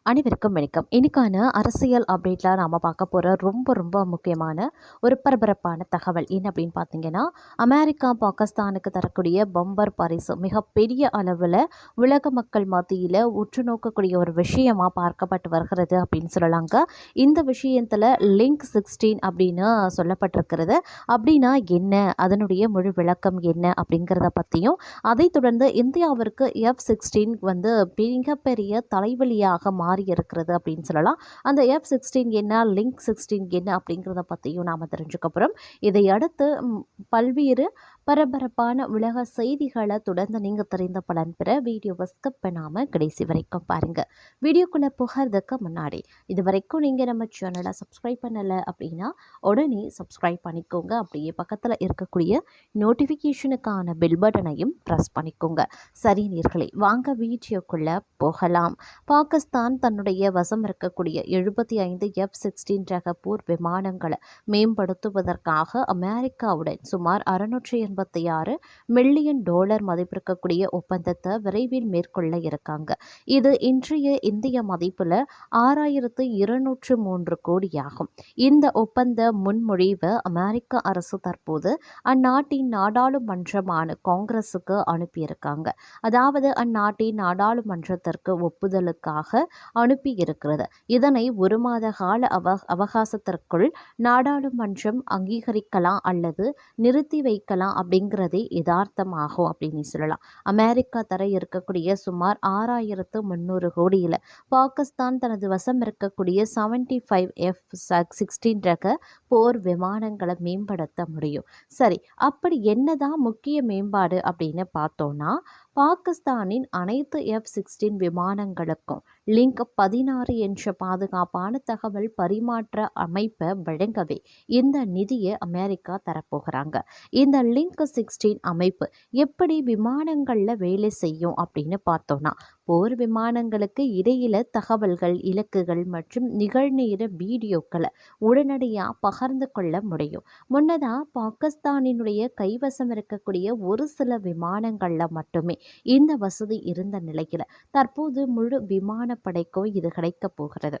அனைவருக்கும் வணக்கம். இன்னைக்கான அரசியல் அப்டேட்டில் நாம் பார்க்க போகிற ரொம்ப முக்கியமான ஒரு பரபரப்பான தகவல் என்ன அப்படின்னு பார்த்தீங்கன்னா, அமெரிக்கா பாகிஸ்தானுக்கு தரக்கூடிய பம்பர் பரிசு மிகப்பெரிய அளவில் உலக மக்கள் மத்தியில் உற்று நோக்கக்கூடிய ஒரு விஷயமாக பார்க்கப்பட்டு வருகிறது அப்படின்னு சொல்லலாங்க. இந்த விஷயத்தில் லிங்க் 16 அப்படின்னு சொல்லப்பட்டிருக்கிறது. அப்படின்னா என்ன, அதனுடைய முழு விளக்கம் என்ன அப்படிங்கிறத பற்றியும், அதைத் தொடர்ந்து இந்தியாவிற்கு F-16 வந்து மிகப்பெரிய தலைவலியாக மாறி இருக்கிறது அப்படின்னு சொல்லலாம். அந்த F-16 என்ன, லிங்க் 16 என்ன அப்படிங்கிறத பற்றியும் நாம் தெரிஞ்சுக்க போகிறோம். இதை அடுத்து பல்வேறு பரபரப்பான உலக செய்திகளை தொடர்ந்து நீங்கள் தெரிந்த பலன் பெற வீடியோவை ஸ்கிப் பண்ணாமல் கடைசி வரைக்கும் பாருங்கள். வீடியோக்குள்ளே போகிறதுக்கு முன்னாடி இது வரைக்கும் நீங்கள் நம்ம சேனலை சப்ஸ்கிரைப் பண்ணலை அப்படின்னா உடனே சப்ஸ்கிரைப் பண்ணிக்கோங்க. அப்படியே பக்கத்தில் இருக்கக்கூடிய நோட்டிஃபிகேஷனுக்கான பெல் பட்டனையும் ப்ரெஸ் பண்ணிக்கோங்க. சரி நேயர்களே, வாங்க வீடியோக்குள்ளே போகலாம். பாகிஸ்தான் தன்னுடைய வசம் இருக்கக்கூடிய 75 F-16 ரக போர் விமானங்களை மேம்படுத்துவதற்காக அமெரிக்காவுடன் சுமார் 686 மில்லியன் டாலர் மதிப்பிருக்கக்கூடிய ஒப்பந்தத்தை விரைவில் மேற்கொள்ள இருக்காங்க. இது இன்றைய இந்திய மதிப்பில் 6203 கோடியாகும். இந்த ஒப்பந்த முன்மொழிவை அமெரிக்க அரசு தற்போது அந்நாட்டின் நாடாளுமன்றமான காங்கிரஸுக்கு அனுப்பியிருக்காங்க. அதாவது அந்நாட்டின் நாடாளுமன்றத்திற்கு ஒப்புதலுக்காக அனுப்பியிருக்கிறது. இதனை ஒரு மாத கால அவகாசத்திற்குள் நாடாளுமன்றம் அங்கீகரிக்கலாம் அல்லது நிறுத்தி வைக்கலாம் அப்படிங்கிறதே யதார்த்தமாகும் அப்படின்னு சொல்லலாம். அமெரிக்கா தர இருக்கக்கூடிய சுமார் 6300 கோடியில் பாகிஸ்தான் தனது வசம் இருக்கக்கூடிய 75 F-16 ரக போர் விமானங்களை மேம்படுத்த முடியும். சரி, அப்படி என்னதான் முக்கிய மேம்பாடு அப்படின்னு பார்த்தோம்னா, பாகிஸ்தானின் அனைத்து F-16 விமானங்களுக்கும் லிங்க் 16 என்ற பாதுகாப்பான தகவல் பரிமாற்ற அமைப்பை வழங்கவே இந்த நிதியை அமெரிக்கா தரப்போகிறாங்க. இந்த லிங்க் 16 அமைப்பு எப்படி விமானங்களில் வேலை செய்யும் அப்படின்னு பார்த்தோம்னா, போர் விமானங்களுக்கு இடையில தகவல்கள், இலக்குகள் மற்றும் நிகழ்நேர வீடியோக்களை உடனடியாக பகிர்ந்து கொள்ள முடியும். முன்னதாக பாகிஸ்தானினுடைய கைவசம் இருக்கக்கூடிய ஒரு சில விமானங்களில் மட்டுமே இந்த வசதி இருந்த நிலையில் தற்போது முழு விமானப்படைக்கும் இது கிடைக்கப் போகிறது.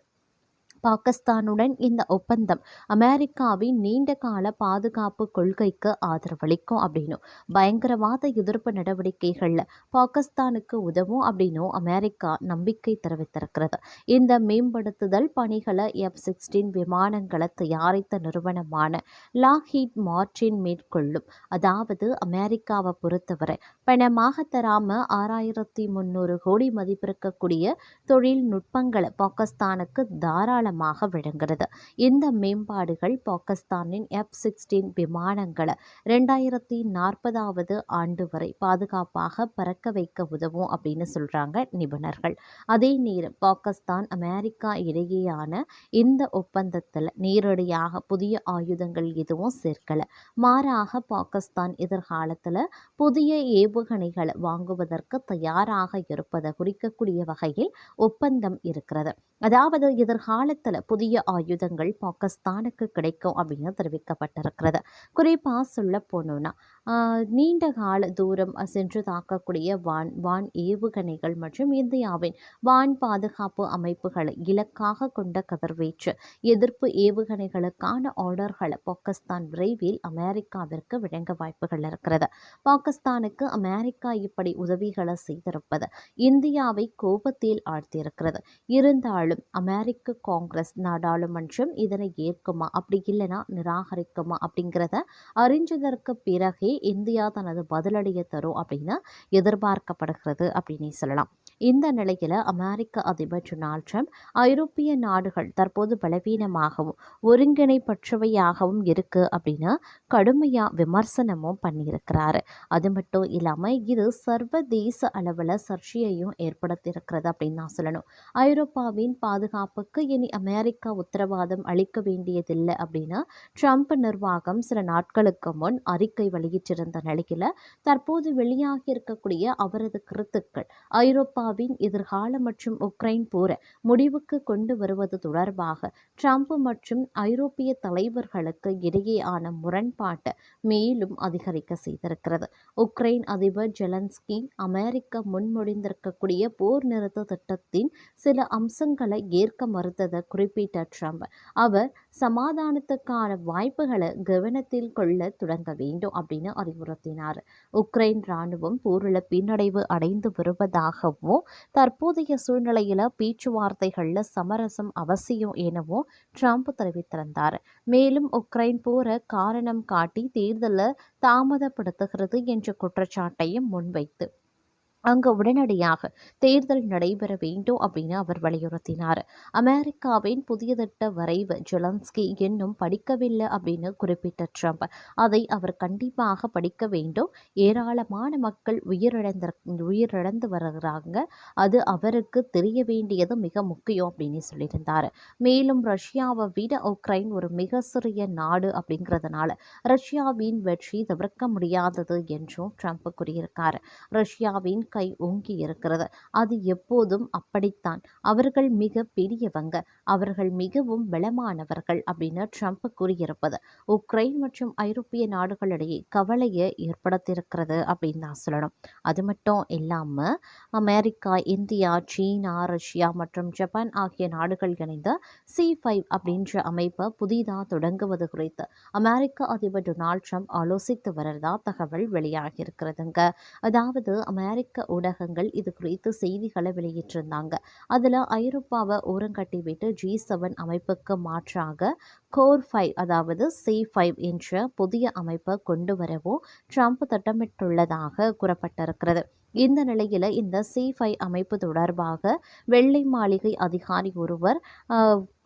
பாகிஸ்தானுடன் இந்த ஒப்பந்தம் அமெரிக்காவின் நீண்ட கால பாதுகாப்பு கொள்கைக்கு ஆதரவளிக்கும் அப்படின்னும், பயங்கரவாத எதிர்ப்பு நடவடிக்கைகளில் பாகிஸ்தானுக்கு உதவும் அப்படின்னும் அமெரிக்கா நம்பிக்கை தெரிவித்திருக்கிறது. இந்த மேம்படுத்துதல் பணிகளை F-16 விமானங்களை தயாரித்த நிறுவனமான லாக்ஹீட் மார்டின் மேற்கொள்ளும். அதாவது அமெரிக்காவை பொறுத்தவரை பணமாக தராம 6300 கோடி மதிப்பிருக்கக்கூடிய தொழில்நுட்பங்களை பாகிஸ்தானுக்கு தாராளமாக வழங்குகிறது. இந்த மேம்பாடுகள் பாகிஸ்தானின் F-16 விமானங்களை 2040வது ஆண்டு வரை பாதுகாப்பாக பறக்க வைக்க உதவும் அப்படின்னு சொல்றாங்க நிபுணர்கள். அதே நேரம் பாகிஸ்தான் அமெரிக்கா இடையேயான இந்த ஒப்பந்தத்தில் நேரடியாக புதிய ஆயுதங்கள் எதுவும் சேர்க்கல. மாறாக பாகிஸ்தான் எதிர்காலத்தில் புதிய ஏவுகணைகளை வாங்குவதற்கு தயாராக இருப்பதை குறிக்கக்கூடிய வகையில் ஒப்பந்தம் இருக்கிறது. அதாவது எதிர்காலத்தில் புதிய ஆயுதங்கள் பாகிஸ்தானுக்கு கிடைக்கும் அப்படின்னு தெரிவிக்கப்பட்டிருக்கிறது. குறிப்பாக சொல்ல போனோம்னா, நீண்ட கால தூரம் சென்று தாக்கக்கூடிய வான் ஏவுகணைகள் மற்றும் இந்தியாவின் வான் பாதுகாப்பு அமைப்புகளை இலக்காக கொண்ட கதிர்வீச்சு எதிர்ப்பு ஏவுகணைகளுக்கான ஆர்டர்களை பாகிஸ்தான் விரைவில் அமெரிக்காவிற்கு வழங்க வாய்ப்புகள் இருக்கிறது. பாகிஸ்தானுக்கு அமெரிக்கா இப்படி உதவிகளை செய்திருப்பது இந்தியாவை கோபத்தில் ஆழ்த்தியிருக்கிறது. இருந்தாலும் அமெரிக்க காங்கிரஸ் நாடாளுமன்றம் இதனை ஏற்குமா, அப்படி இல்லைனா நிராகரிக்குமா அப்படிங்கிறத அறிஞ்சதற்கு பிறகே இந்தியா தனது பதிலடியை தரும் அப்படின்னு எதிர்பார்க்கப்படுகிறது அப்படின்னு சொல்லலாம். இந்த நிலையில் அமெரிக்க அதிபர் டொனால்ட் ட்ரம்ப் ஐரோப்பிய நாடுகள் தற்போது பலவீனமாகவும் ஒருங்கிணைப்பற்றவையாகவும் இருக்கு அப்படின்னு கடுமையாக விமர்சனமும் பண்ணியிருக்கிறாரு. அது மட்டும் இல்லாமல் இது சர்வதேச அளவில் சர்ச்சையையும் ஏற்படுத்தியிருக்கிறது அப்படின்னு நான் சொல்லணும். ஐரோப்பாவின் பாதுகாப்புக்கு இனி அமெரிக்கா உத்தரவாதம் அளிக்க வேண்டியதில்லை அப்படின்னு ட்ரம்ப் நிர்வாகம் சில நாட்களுக்கு முன் அறிக்கை வெளியிட்டிருந்த நிலையில் தற்போது வெளியாகி இருக்கக்கூடிய அவரது கருத்துக்கள் ஐரோப்பா ஐரோப்பாவின் எதிர்காலம் மற்றும் உக்ரைன் போர முடிவுக்கு கொண்டு வருவது தொடர்பாக ட்ரம்ப் மற்றும் ஐரோப்பிய தலைவர்களுக்கு இடையேயான முரண்பாட்டை மேலும் அதிகரிக்க செய்திருக்கிறது. உக்ரைன் அதிபர் ஜெலன்ஸ்கி அமெரிக்கா முன்மொழிந்திருக்கக்கூடிய போர் நிறுத்த திட்டத்தின் சில அம்சங்களை ஏற்க மறுத்ததை குறிப்பிட்ட ட்ரம்ப், அவர் சமாதானத்துக்கான வாய்ப்புகளை கவனத்தில் கொள்ள தொடங்க வேண்டும் அப்படின்னு அறிவுறுத்தினார். உக்ரைன் இராணுவம் போரில் பின்னடைவு அடைந்து வருவதாகவும், தற்போதைய சூழ்நிலையில பேச்சுவார்த்தைகள்ல சமரசம் அவசியம் எனவும் ட்ரம்ப் தெரிவித்திருந்தார். மேலும் உக்ரைன் போர காரணம் காட்டி தேர்தலை தாமதப்படுத்துகிறது என்ற குற்றச்சாட்டையும் முன்வைத்து அங்கு உடனடியாக தேர்தல் நடைபெற வேண்டும் அப்படின்னு அவர் வலியுறுத்தினார். அமெரிக்காவின் புதிய திட்ட வரைவு ஜெலன்ஸ்கி இன்னும் படிக்கவில்லை அப்படின்னு குறிப்பிட்ட ட்ரம்ப், அதை அவர் கண்டிப்பாக படிக்க வேண்டும். ஏராளமான மக்கள் உயிரிழந்து வருகிறாங்க, அது அவருக்கு தெரிய வேண்டியது மிக முக்கியம் அப்படின்னு சொல்லியிருந்தார். மேலும் ரஷ்யாவை விட உக்ரைன் ஒரு மிக சிறிய நாடு அப்படிங்கிறதுனால ரஷ்யாவின் வெற்றி தவிர்க்க முடியாதது என்றும் ட்ரம்ப் கூறியிருக்கார். ரஷ்யாவின் கை ஓங்கி இருக்கிறது, அது எப்போதும் அப்படித்தான். அவர்கள் மிக பெரியவங்க, அவர்கள் மிகவும் பலமானவர்கள் அப்படின்னு ட்ரம்ப் கூறியிருப்பது உக்ரைன் மற்றும் ஐரோப்பிய நாடுகளிடையே கவலையை ஏற்படுத்தியிருக்கிறது அப்படின்னு தான் சொல்லணும். அது மட்டும் இல்லாம அமெரிக்கா, இந்தியா, சீனா, ரஷ்யா மற்றும் ஜப்பான் ஆகிய நாடுகள் இணைந்த C5 அப்படின்ற அமைப்பை புதிதாக தொடங்குவது குறித்து அமெரிக்க அதிபர் டொனால்ட் ட்ரம்ப் ஆலோசித்து வரதா தகவல் வெளியாகி இருக்கிறதுங்க. அதாவது அமெரிக்க ஊடகங்கள் இது குறித்து செய்திகளை வெளியிட்டிருந்தாங்க. அதில் ஐரோப்பாவை ஓரங்கட்டி விட்டு G7 அமைப்புக்கு மாற்றாக கோர் 5 அதாவது C5 என்ற புதிய அமைப்பை கொண்டு வரவும் ட்ரம்ப் திட்டமிட்டுள்ளதாக கூறப்பட்டிருக்கிறது. இந்த நிலையில் இந்த C5 அமைப்பு தொடர்பாக வெள்ளை மாளிகை அதிகாரி ஒருவர்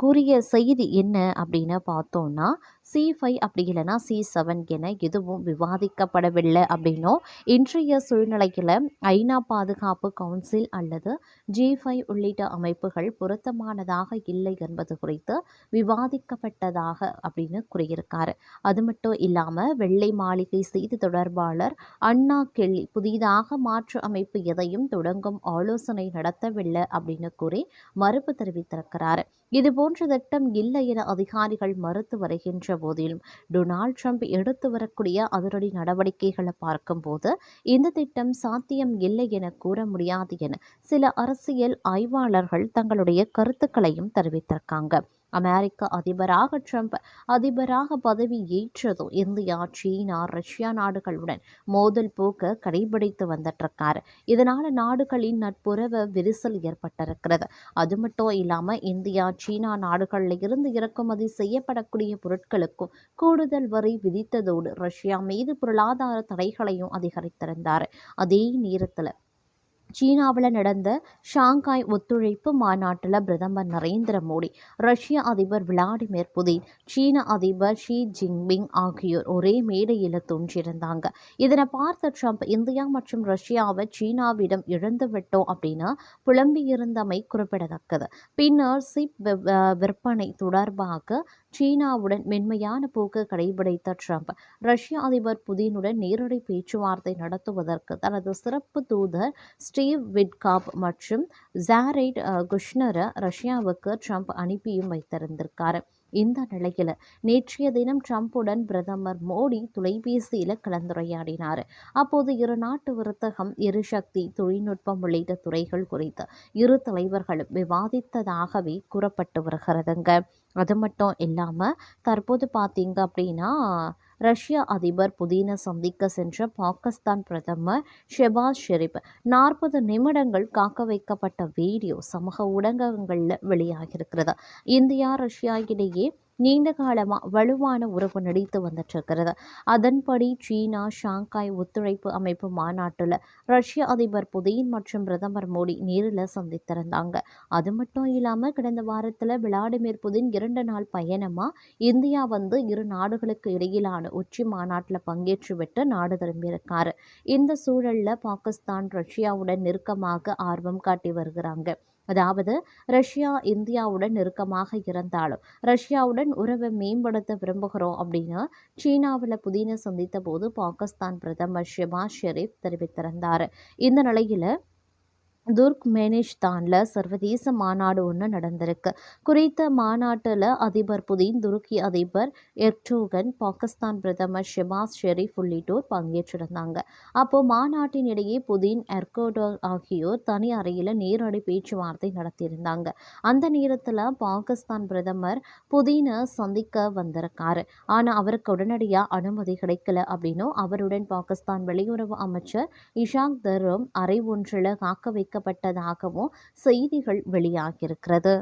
கூறிய செய்தி என்ன அப்படின்னு பார்த்தோம்னா, C5 அப்படி இல்லைன்னா C7 என எதுவும் விவாதிக்கப்படவில்லை அப்படின்னும், இன்றைய சூழ்நிலையில் ஐநா பாதுகாப்பு கவுன்சில் அல்லது G5 உள்ளிட்ட அமைப்புகள் பொருத்தமானதாக இல்லை என்பது குறித்து விவாதிக்கப்பட்டதாக அப்படின்னு கூறியிருக்காரு. அது மட்டும் இல்லாமல் வெள்ளை மாளிகை செய்தி தொடர்பாளர் அண்ணா கெல்லி புதிதாக மாற்று அமைப்பு எதையும் தொடங்கும் ஆலோசனை நடத்தவில்லை அப்படின்னு கூறி மறுப்பு தெரிவித்திருக்கிறார். இதுபோன்ற திட்டம் இல்லை என அதிகாரிகள் மறுத்து வருகின்ற போதிலும் டொனால்ட் ட்ரம்ப் எடுத்து வரக்கூடிய அதிரடி நடவடிக்கைகளை பார்க்கும்போது இந்த திட்டம் சாத்தியம் இல்லை என கூற முடியாது என சில அரசியல் ஆய்வாளர்கள் தங்களுடைய கருத்துக்களையும் தெரிவித்திருக்காங்க. அமெரிக்க அதிபராக பதவி ஏற்றதும் இந்தியா, சீனா, ரஷ்யா நாடுகளுடன் மோதல் போக்க கடைபிடித்து வந்துட்டு இதனால நாடுகளின் நட்புறவு விரிசல் ஏற்பட்டிருக்கிறது. அது மட்டும் இல்லாமல் இந்தியா, சீனா நாடுகளில் இருந்து இறக்குமதி செய்யப்படக்கூடிய பொருட்களுக்கும் கூடுதல் வரி விதித்ததோடு ரஷ்யா மீது பொருளாதார தடைகளையும் அதிகரித்திருந்தார். அதே நேரத்தில் சீனாவில் நடந்த ஷாங்காய் ஒத்துழைப்பு மாநாட்டில் பிரதமர் நரேந்திர மோடி, ரஷ்ய அதிபர் விளாடிமிர் புதின், சீன அதிபர் ஷி ஜின்பிங் ஆகியோர் ஒரே மேடையில் தோன்றியிருந்தாங்க. இதனை பார்த்த ட்ரம்ப் இந்தியா மற்றும் ரஷ்யாவை சீனாவிடம் இழந்து விட்டோம் அப்படின்னு புலம்பியிருந்தமை குறிப்பிடத்தக்கது. பின்னர் சிப் விற்பனை தொடர்பாக சீனாவுடன் மென்மையான போக்கு கடைபிடித்த ட்ரம்ப் ரஷ்ய அதிபர் புதினுடன் நேரடி பேச்சுவார்த்தை நடத்துவதற்கு தனது சிறப்பு தூதர் ஸ்டீவ் விட்காப் மற்றும் ஜாரெட் குஷ்னரை ரஷ்யாவுக்கு ட்ரம்ப் அனுப்பியும் வைத்திருந்திருக்காரு. இந்த நிலையில் நேற்றைய தினம் ட்ரம்புடன் பிரதமர் மோடி தொலைபேசியில் கலந்துரையாடினார். அப்போது இரு நாட்டு வர்த்தகம், எரிசக்தி, தொழில்நுட்பம் உள்ளிட்ட துறைகள் குறித்து இரு தலைவர்களும் விவாதித்ததாகவே கூறப்பட்டு வருகிறதுங்க. அது மட்டும் இல்லாமல் தற்போது பார்த்தீங்க அப்படின்னா ரஷ்ய அதிபர் புதினை சந்திக்க சென்ற பாகிஸ்தான் பிரதமர் ஷெபாஸ் ஷெரீப் 40 நிமிடங்கள் காக்க வைக்கப்பட்ட வீடியோ சமூக ஊடகங்களில் வெளியாகியிருக்கிறது. இந்தியா, ரஷ்யா இடையே நீண்ட காலமாக வலுவான உறவு நீடித்து வந்துட்டு அதன்படி சீனா ஷாங்காய் ஒத்துழைப்பு அமைப்பு மாநாட்டில் ரஷ்ய அதிபர் புதின் மற்றும் பிரதமர் மோடி நேரில் சந்தித்திருந்தாங்க. அது மட்டும் இல்லாமல் கடந்த வாரத்தில் விளாடிமிர் புதின் 2 நாள் பயணமாக இந்தியா வந்து இரு நாடுகளுக்கு இடையிலான உச்சி மாநாட்டில் பங்கேற்றுவிட்டு நாடு திரும்பியிருக்காரு. இந்த சூழலில் பாகிஸ்தான் ரஷ்யாவுடன் நெருக்கமாக ஆர்வம் காட்டி வருகிறாங்க. அதாவது ரஷ்யா இந்தியாவுடன் நெருக்கமாக இருந்தாலும் ரஷ்யாவுடன் உறவை மேம்படுத்த விரும்புகிறோம் அப்படின்னு சீனாவில் புதினை சந்தித்த போது பாகிஸ்தான் பிரதமர் ஷெபாஸ் ஷெரீப் தெரிவித்திருந்தார். இந்த நிலையில் துர்க்மெனிஸ்தானில் சர்வதேச மாநாடு ஒன்று நடந்திருக்கு. குறித்த மாநாட்டில் அதிபர் புதின், துருக்கி அதிபர் எர்டோகன், பாகிஸ்தான் பிரதமர் ஷெபாஸ் ஷெரீப் உள்ளிட்டோர் பங்கேற்றிருந்தாங்க. அப்போ மாநாட்டின் இடையே புதின், எர்டோகன் ஆகியோர் தனி அறையில் நேரடி பேச்சுவார்த்தை நடத்தியிருந்தாங்க. அந்த நேரத்தில் பாகிஸ்தான் பிரதமர் புதினை சந்திக்க வந்திருக்காரு. ஆனால் அவருக்கு உடனடியாக அனுமதி கிடைக்கல அப்படின்னும் அவருடன் பாகிஸ்தான் வெளியுறவு அமைச்சர் இஷாக் தரும் அறை ஒன்றில் காக்க வைக்கப்பட்டதாகவும் செய்திகள் வெளியாகியிருக்கிறது.